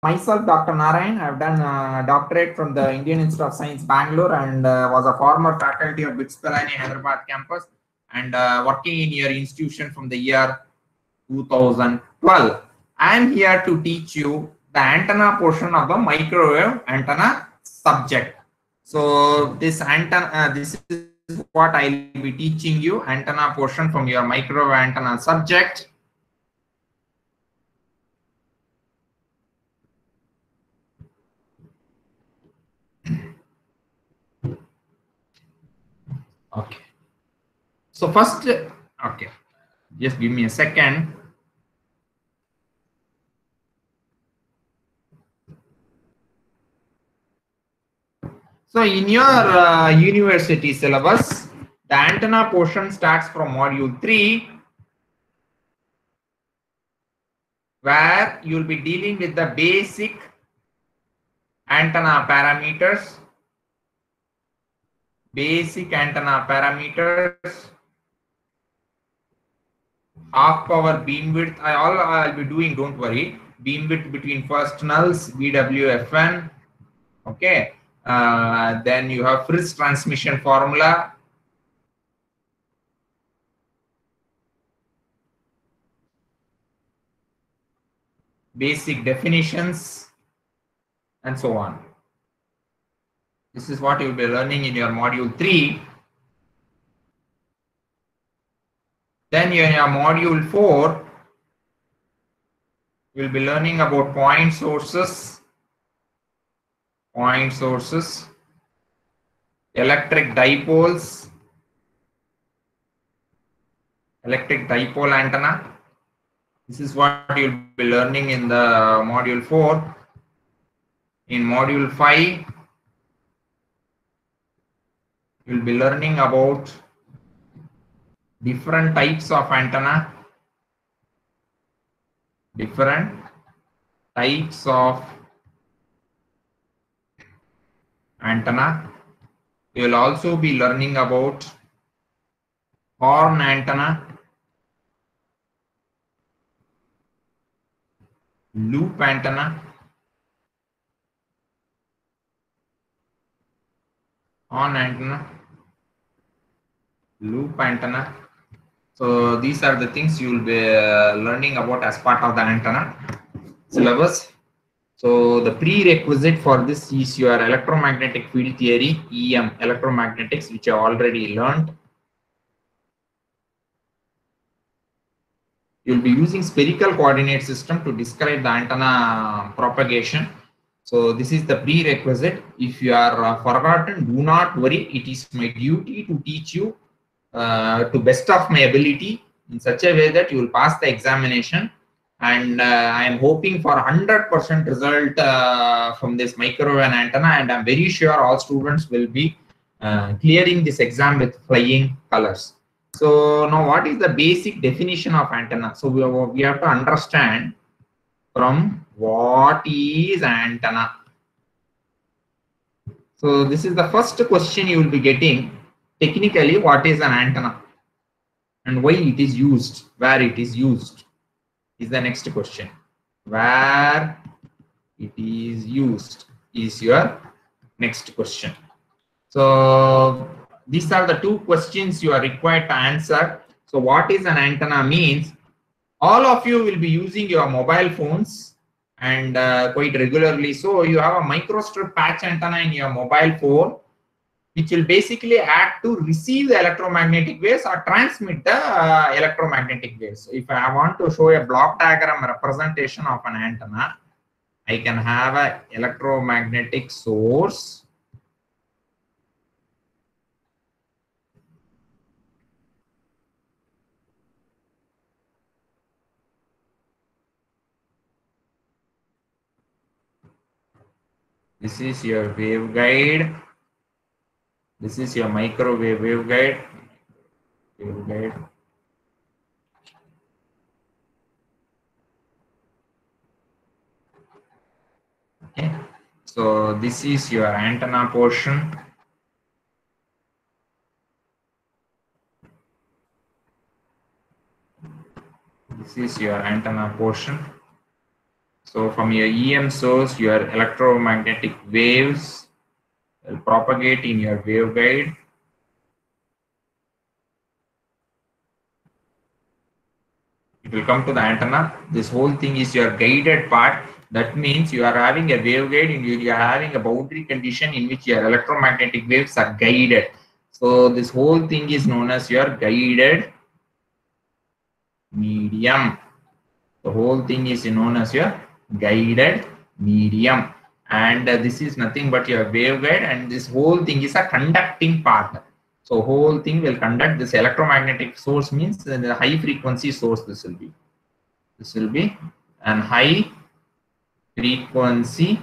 Myself, Dr. Narayan. I've done a doctorate from the Indian Institute of Science, Bangalore, and was a former faculty of BITS Pilani Hyderabad campus, and working in your institution from the year 2012. I am here to teach you the antenna portion of the microwave antenna subject. So this antenna, this is what I'll be teaching you, antenna portion from your microwave antenna subject. Okay. So first, okay, just give me a second. So in your university syllabus, the antenna portion starts from module 3, where you'll be dealing with the basic antenna parameters, half power beam width. I'll be doing, don't worry, beam width between first nulls, BWFN. Okay. Then you have Friis transmission formula, basic definitions, and so on. This is what you'll be learning in your module 3. Then in your module 4, you'll be learning about point sources, electric dipoles, electric dipole antenna. This is what you'll be learning in the module 4. In module 5, you'll be learning about different types of antenna, You'll also be learning about horn antenna, loop antenna, horn antenna, loop antenna. So these are the things you will be learning about as part of the antenna syllabus. So the prerequisite for this is your electromagnetic field theory, EM, electromagnetics, which I already learned. You'll be using spherical coordinate system to describe the antenna propagation. So this is the prerequisite. If you are forgotten, do not worry. It is my duty to teach you to best of my ability in such a way that you will pass the examination. And I am hoping for 100% result from this microwave antenna, and I'm very sure all students will be clearing this exam with flying colors. So now, what is the basic definition of antenna? So we have to understand from what is antenna. So this is the first question you will be getting. Technically, what is an antenna and why it is used, where it is used is the next question. Where it is used is your next question. So these are the two questions you are required to answer. So what is an antenna means, all of you will be using your mobile phones and quite regularly. So you have a microstrip patch antenna in your mobile phone, which will basically act to receive the electromagnetic waves or transmit the electromagnetic waves. So if I want to show a block diagram representation of an antenna, I can have an electromagnetic source. This is your waveguide. This is your microwave waveguide. Okay. So this is your antenna portion. This is your antenna portion. So from your EM source, your electromagnetic waves will propagate in your waveguide. It will come to the antenna. This whole thing is your guided part. That means you are having a waveguide and you are having a boundary condition in which your electromagnetic waves are guided. So this whole thing is known as your guided medium. The whole thing is known as your guided medium. And this is nothing but your waveguide, and this whole thing is a conducting part. So whole thing will conduct. This electromagnetic source means the high frequency source. This will be an high frequency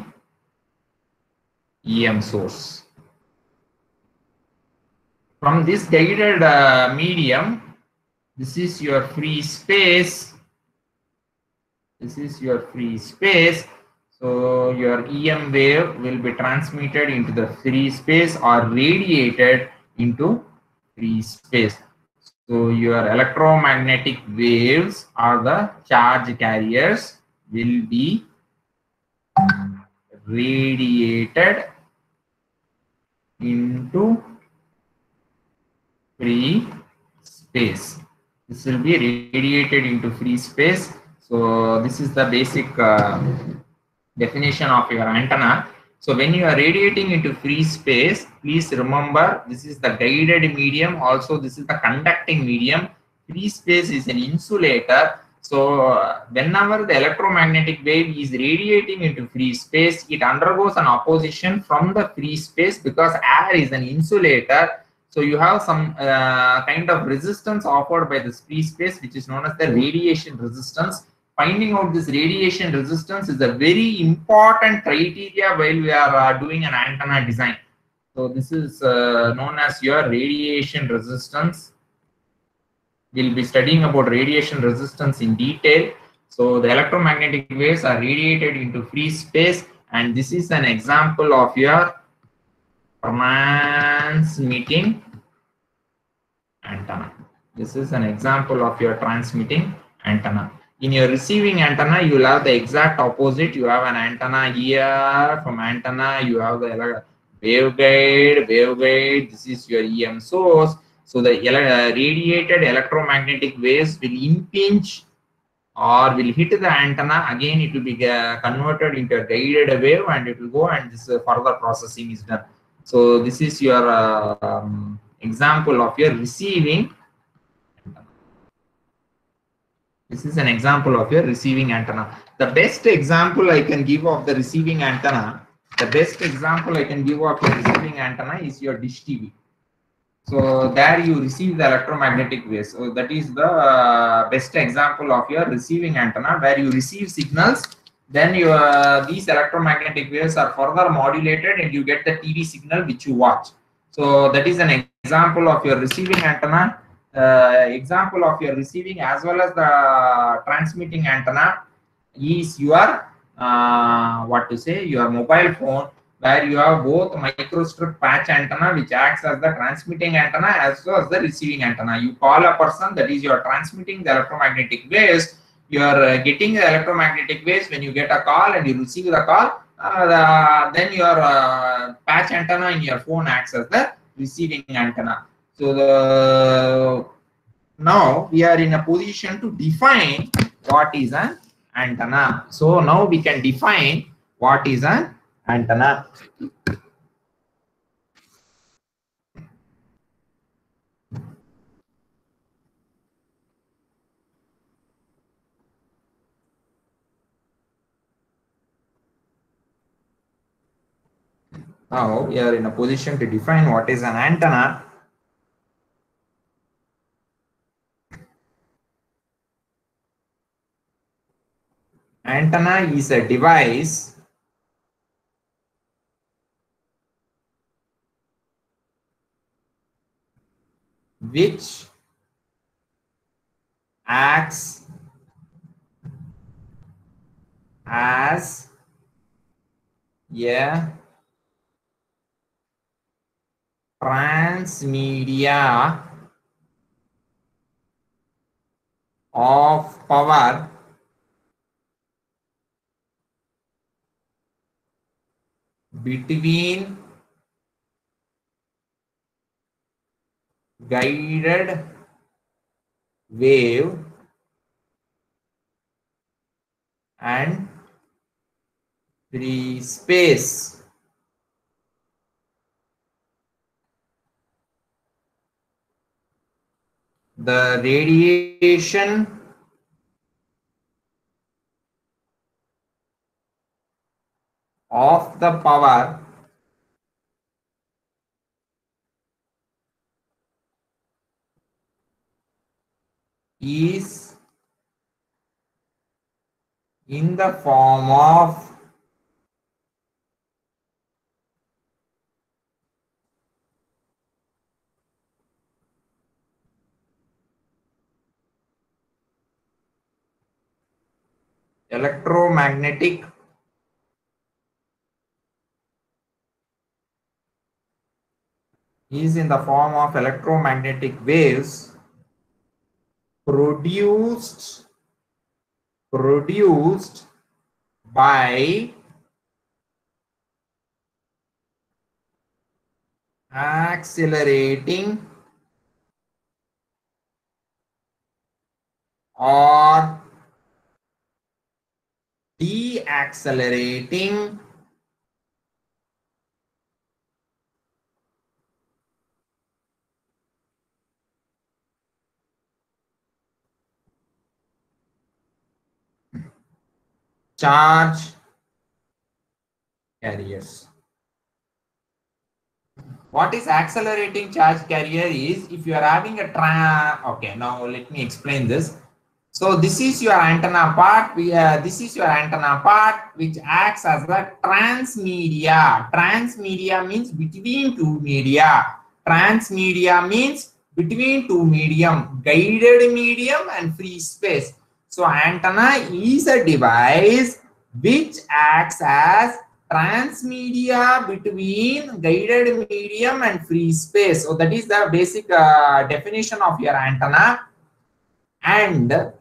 EM source. From this guided medium, this is your free space. This is your free space. So your EM wave will be transmitted into the free space or radiated into free space. So your electromagnetic waves or the charge carriers will be radiated into free space. This will be radiated into free space. So this is the basic definition of your antenna. So when you are radiating into free space, please remember this is the guided medium. Also, this is the conducting medium. Free space is an insulator. So whenever the electromagnetic wave is radiating into free space, it undergoes an opposition from the free space because air is an insulator. So you have some kind of resistance offered by this free space, which is known as the radiation resistance. Finding out this radiation resistance is a very important criteria while we are doing an antenna design. So this is known as your radiation resistance. We'll be studying about radiation resistance in detail. So the electromagnetic waves are radiated into free space, and this is an example of your transmitting antenna. This is an example of your transmitting antenna. In your receiving antenna, you will have the exact opposite. You have an antenna here. From antenna, you have the waveguide. This is your EM source. So the radiated electromagnetic waves will impinge or will hit the antenna. Again, it will be converted into a guided wave, and it will go, and this further processing is done. So this is your example of your receiving. This is an example of your receiving antenna. The best example I can give of the receiving antenna, is your dish TV. So there you receive the electromagnetic waves. So that is the best example of your receiving antenna, where you receive signals, then these electromagnetic waves are further modulated and you get the TV signal which you watch. So that is an example of your receiving antenna. Example of your receiving as well as the transmitting antenna is your your mobile phone, where you have both microstrip patch antenna which acts as the transmitting antenna as well as the receiving antenna. You call a person, that is you are transmitting the electromagnetic waves. You are getting the electromagnetic waves when you get a call, and you receive the call. Then your patch antenna in your phone acts as the receiving antenna. So now we are in a position to define what is an antenna. So now we can define what is an antenna. Now we are in a position to define what is an antenna. Antenna is a device which acts as a transmedia of power between guided wave and free space. The radiation of the power is in the form of electromagnetic waves produced by accelerating or deaccelerating charge carriers. What is accelerating charge carrier is if you are having a okay, now let me explain this. So this is your antenna part. This is your antenna part which acts as a transmedia. Transmedia means between two media. Transmedia means between two medium, guided medium and free space. So antenna is a device which acts as transmedia between guided medium and free space. So that is the basic definition of your antenna. And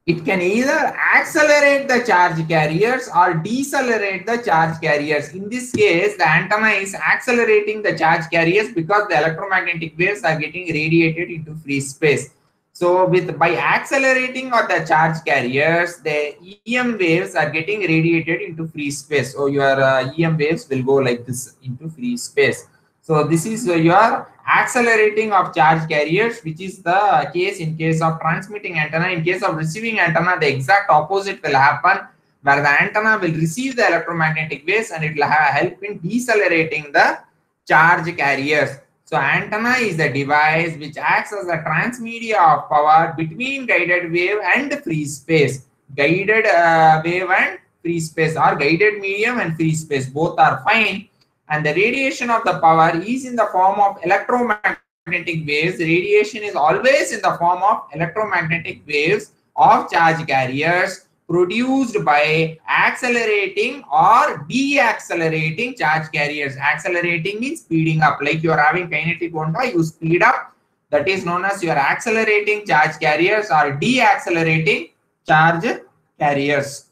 it can either accelerate the charge carriers or decelerate the charge carriers. In this case, the antenna is accelerating the charge carriers because the electromagnetic waves are getting radiated into free space. So by accelerating of the charge carriers, the EM waves are getting radiated into free space. So your EM waves will go like this into free space. So this is your accelerating of charge carriers, which is the case in case of transmitting antenna. In case of receiving antenna, the exact opposite will happen, where the antenna will receive the electromagnetic waves and it will help in decelerating the charge carriers. So antenna is the device which acts as a transmedia of power between guided wave and free space. Guided wave and free space, or guided medium and free space, both are fine. And the radiation of the power is in the form of electromagnetic waves. Radiation is always in the form of electromagnetic waves of charge carriers produced by accelerating or deaccelerating charge carriers. Accelerating means speeding up. Like you are having kinetic onda, you speed up. That is known as your accelerating charge carriers or deaccelerating charge carriers.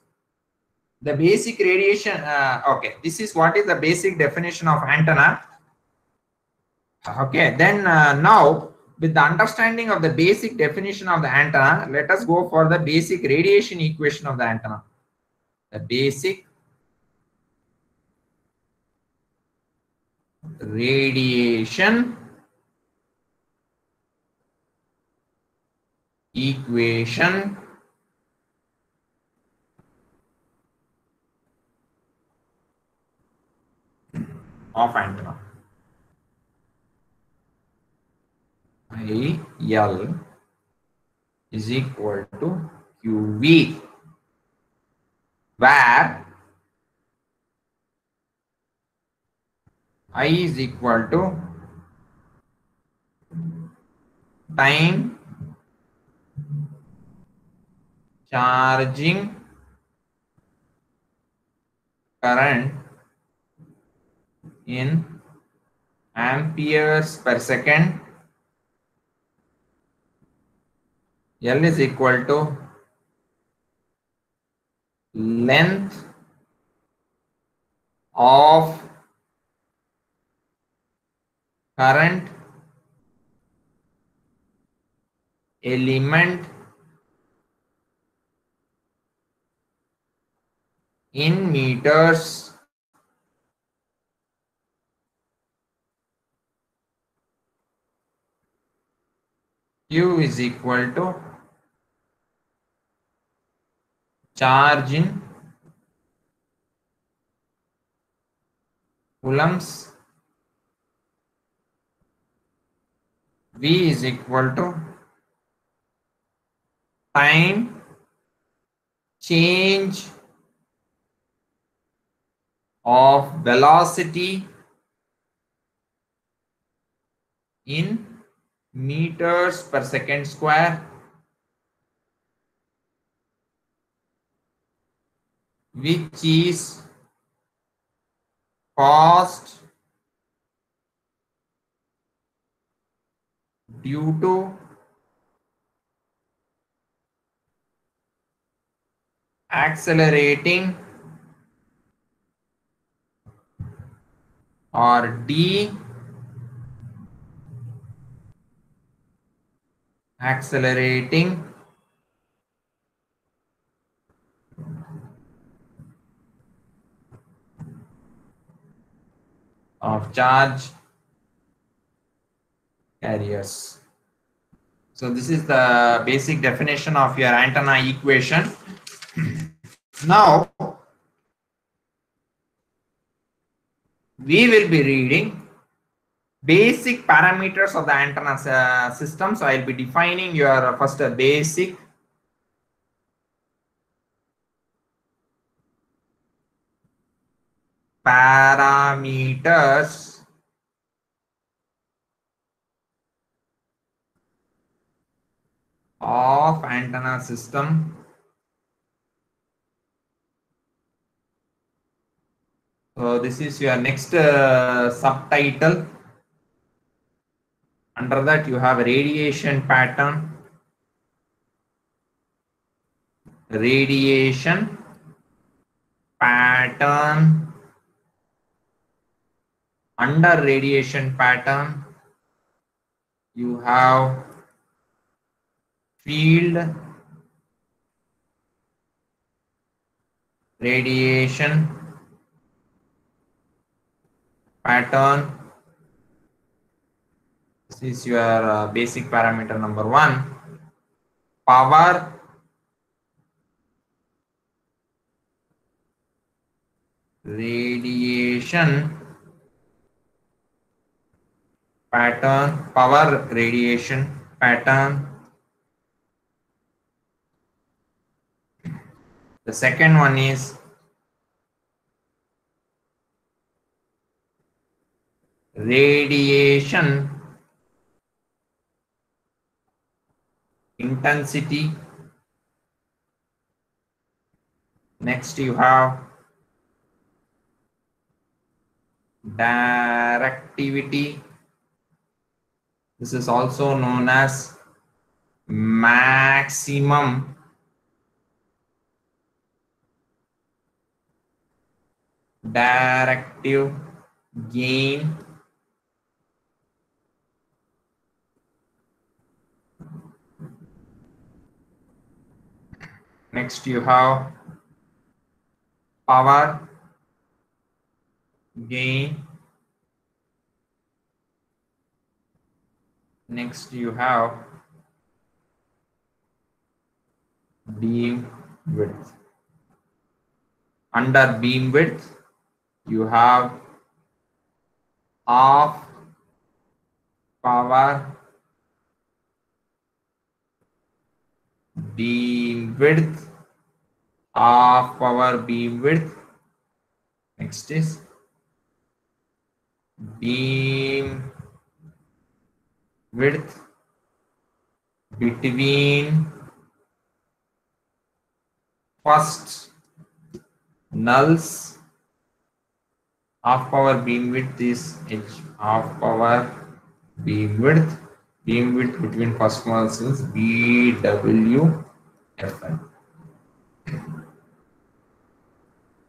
The basic radiation, okay, this is what is the basic definition of antenna. Okay, then now with the understanding of the basic definition of the antenna, let us go for the basic radiation equation of the antenna. The basic radiation equation of antenna. IL is equal to QV, where I is equal to time charging current in amperes per second. L is equal to length of current element in meters Q is equal to charge in coulombs. V is equal to time change of velocity in meters per second square, which is caused due to accelerating or de-accelerating of charge carriers. So this is the basic definition of your antenna equation. Now we will be reading basic parameters of the antenna system. So I'll be defining your first basic parameters of antenna system. So this is your next subtitle. Under that you have a radiation pattern. Radiation pattern. Under radiation pattern you have field radiation pattern. This is your basic parameter number 1. Power radiation pattern. Power radiation pattern. The second one is radiation intensity. Next you have directivity. This is also known as maximum directive gain. Next you have power gain. Next you have beam width. Under beam width you have half power beam width. Half power beam width. Next is beam width between first nulls. Half power beam width is H. Half power beam width. Beam width between first nulls is BWFN.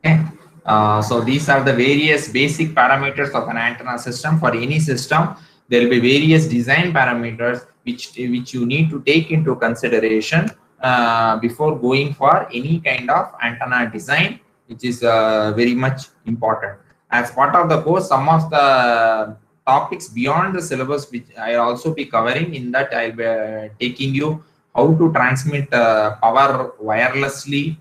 Okay. So these are the various basic parameters of an antenna system. For any system, there will be various design parameters which you need to take into consideration before going for any kind of antenna design, which is very much important. As part of the course, some of the topics beyond the syllabus which I'll also be covering. In that, I'll be taking you how to transmit power wirelessly,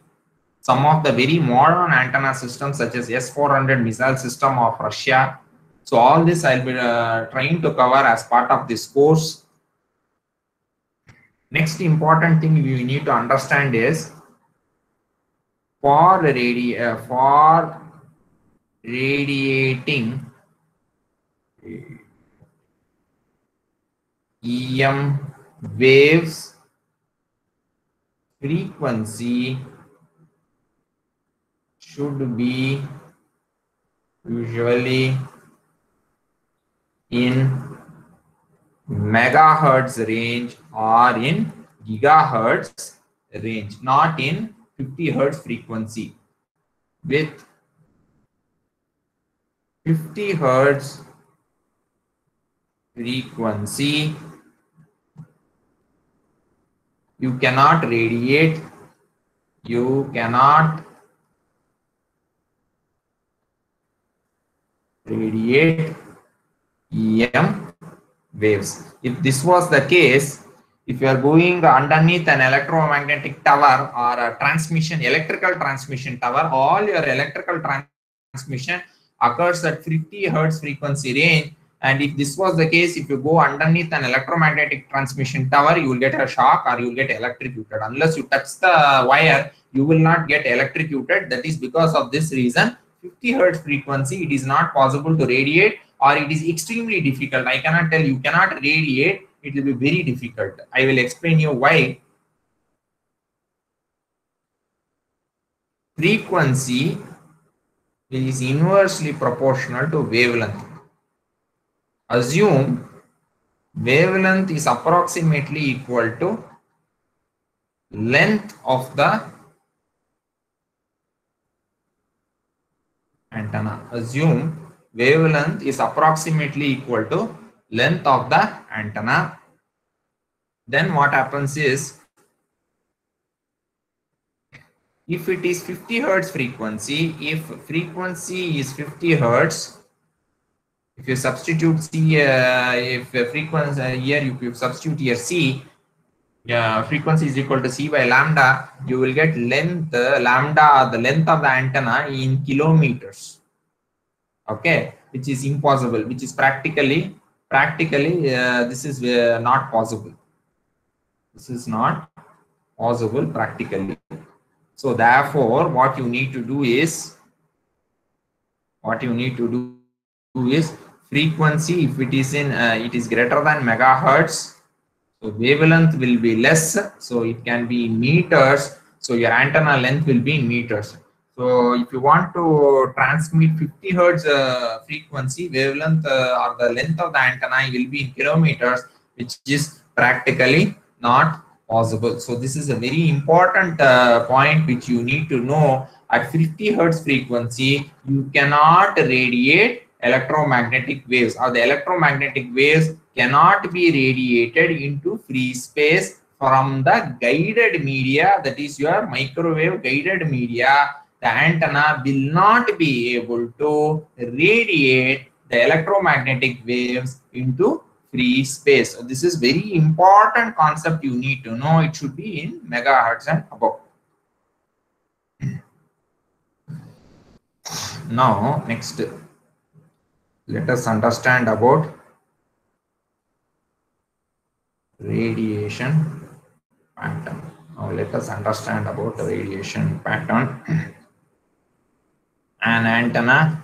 some of the very modern antenna systems such as S-400 missile system of Russia. So all this I'll be trying to cover as part of this course. Next important thing you need to understand is for radiating EM waves, frequency should be usually in megahertz range or in gigahertz range, not in 50 hertz frequency. With 50 hertz frequency, you cannot radiate, you cannot radiate EM waves. If this was the case, if you are going underneath an electromagnetic tower or a electrical transmission tower, all your electrical transmission occurs at 50 hertz frequency range. And if this was the case, if you go underneath an electromagnetic transmission tower, you will get a shock or you will get electrocuted. Unless you touch the wire, you will not get electrocuted. That is because of this reason, 50 hertz frequency, it is not possible to radiate, or it is extremely difficult. I cannot tell you cannot radiate, it will be very difficult. I will explain you why. Frequency is inversely proportional to wavelength. Assume wavelength is approximately equal to length of the antenna. Assume wavelength is approximately equal to length of the antenna. Then what happens is, if it is 50 hertz frequency, if frequency is 50 hertz, if you substitute C, if frequency here, if you substitute here C, frequency is equal to C by lambda, you will get length, lambda, the length of the antenna in kilometers. Okay, which is impossible, which is practically this is not possible. This is not possible practically. So therefore, what you need to do is frequency, if it is in it is greater than megahertz, so wavelength will be less, so it can be in meters, so your antenna length will be in meters. So if you want to transmit 50 hertz frequency, wavelength or the length of the antenna will be in kilometers, which is practically not possible. So this is a very important point which you need to know. At 50 hertz frequency, you cannot radiate electromagnetic waves, or the electromagnetic waves cannot be radiated into free space from the guided media, that is your microwave guided media. The antenna will not be able to radiate the electromagnetic waves into free space. So this is very important concept you need to know. It should be in megahertz and above. Now next, let us understand about radiation pattern. Now let us understand about the radiation pattern. An antenna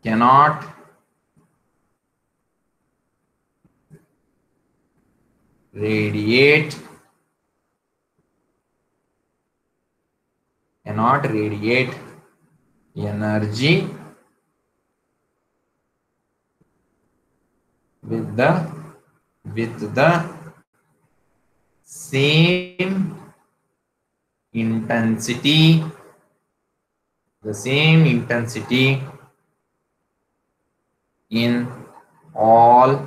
cannot radiate energy with the same intensity, the same intensity in all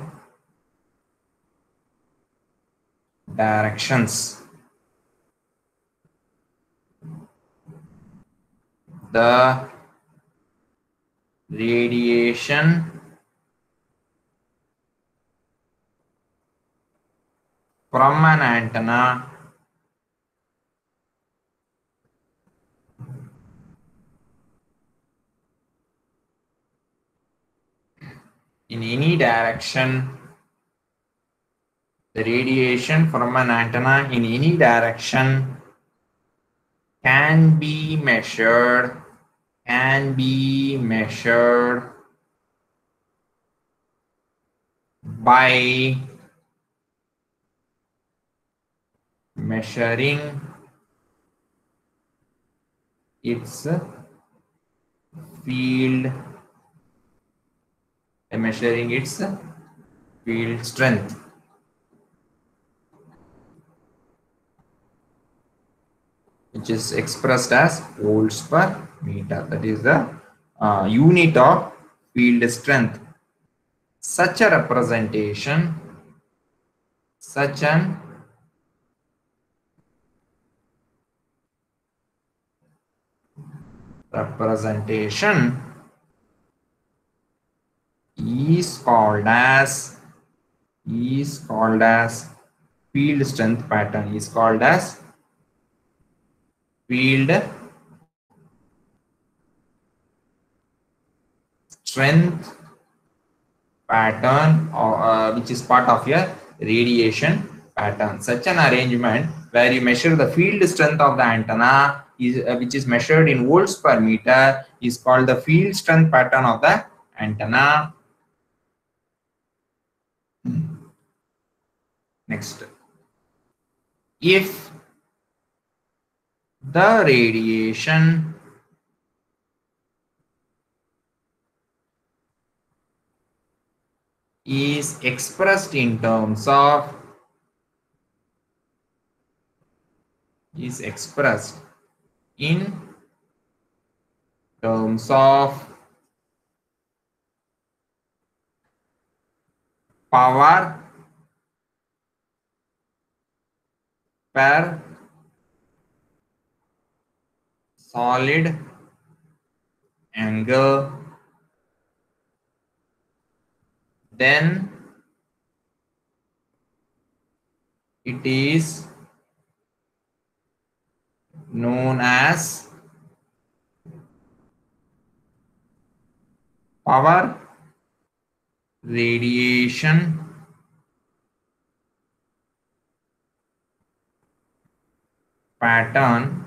directions. The radiation from an antenna in any direction, the radiation from an antenna in any direction can be measured by measuring its field strength, which is expressed as volts per meter. That is the unit of field strength. Such an representation is called as field strength pattern, is called as field strength pattern, or which is part of your radiation pattern. Such an arrangement where you measure the field strength of the antenna is which is measured in volts per meter is called the field strength pattern of the antenna. Next, if the radiation is expressed in terms of power per solid angle, then it is known as power radiation pattern,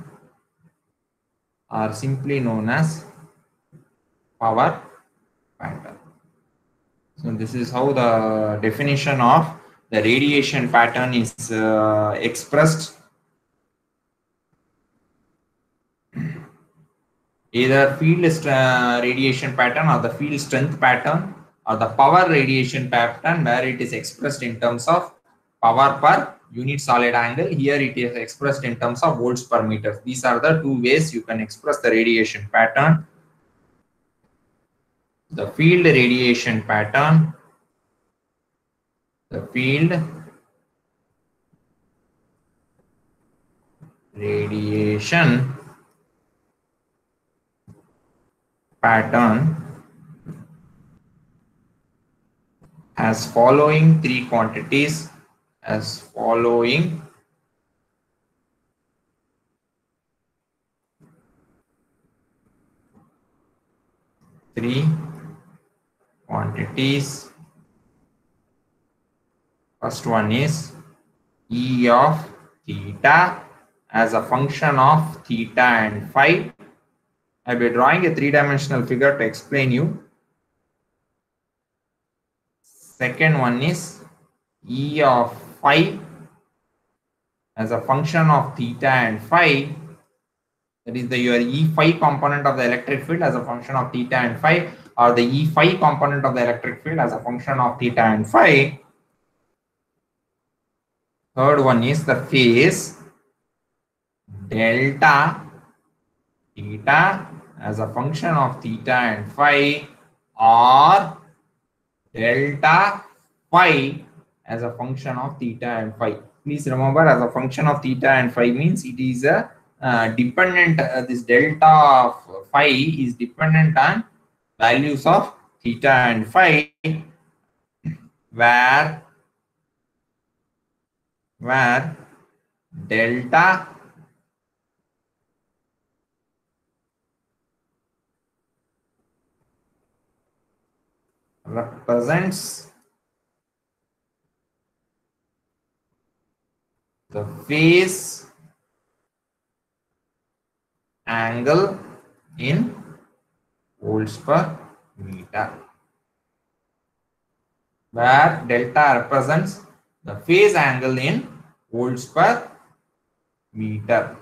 or simply known as power pattern. So this is how the definition of the radiation pattern is expressed. Either field radiation pattern, or the field strength pattern, or the power radiation pattern, where it is expressed in terms of power per unit solid angle. Here it is expressed in terms of volts per meter. These are the two ways you can express the radiation pattern. The field radiation pattern, the field radiation pattern has following three quantities, as following. Three quantities. First one is E of theta as a function of theta and phi. I'll be drawing a three-dimensional figure to explain you. Second one is E of phi as a function of theta and phi. That is your E phi component of the electric field as a function of theta and phi, or the E phi component of the electric field as a function of theta and phi. Third one is the phase delta theta as a function of theta and phi, or delta phi as a function of theta and phi. Please remember, as a function of theta and phi means it is a dependent, this delta of phi is dependent on values of theta and phi, where delta represents the phase angle in volts per meter, where delta represents the phase angle in volts per meter.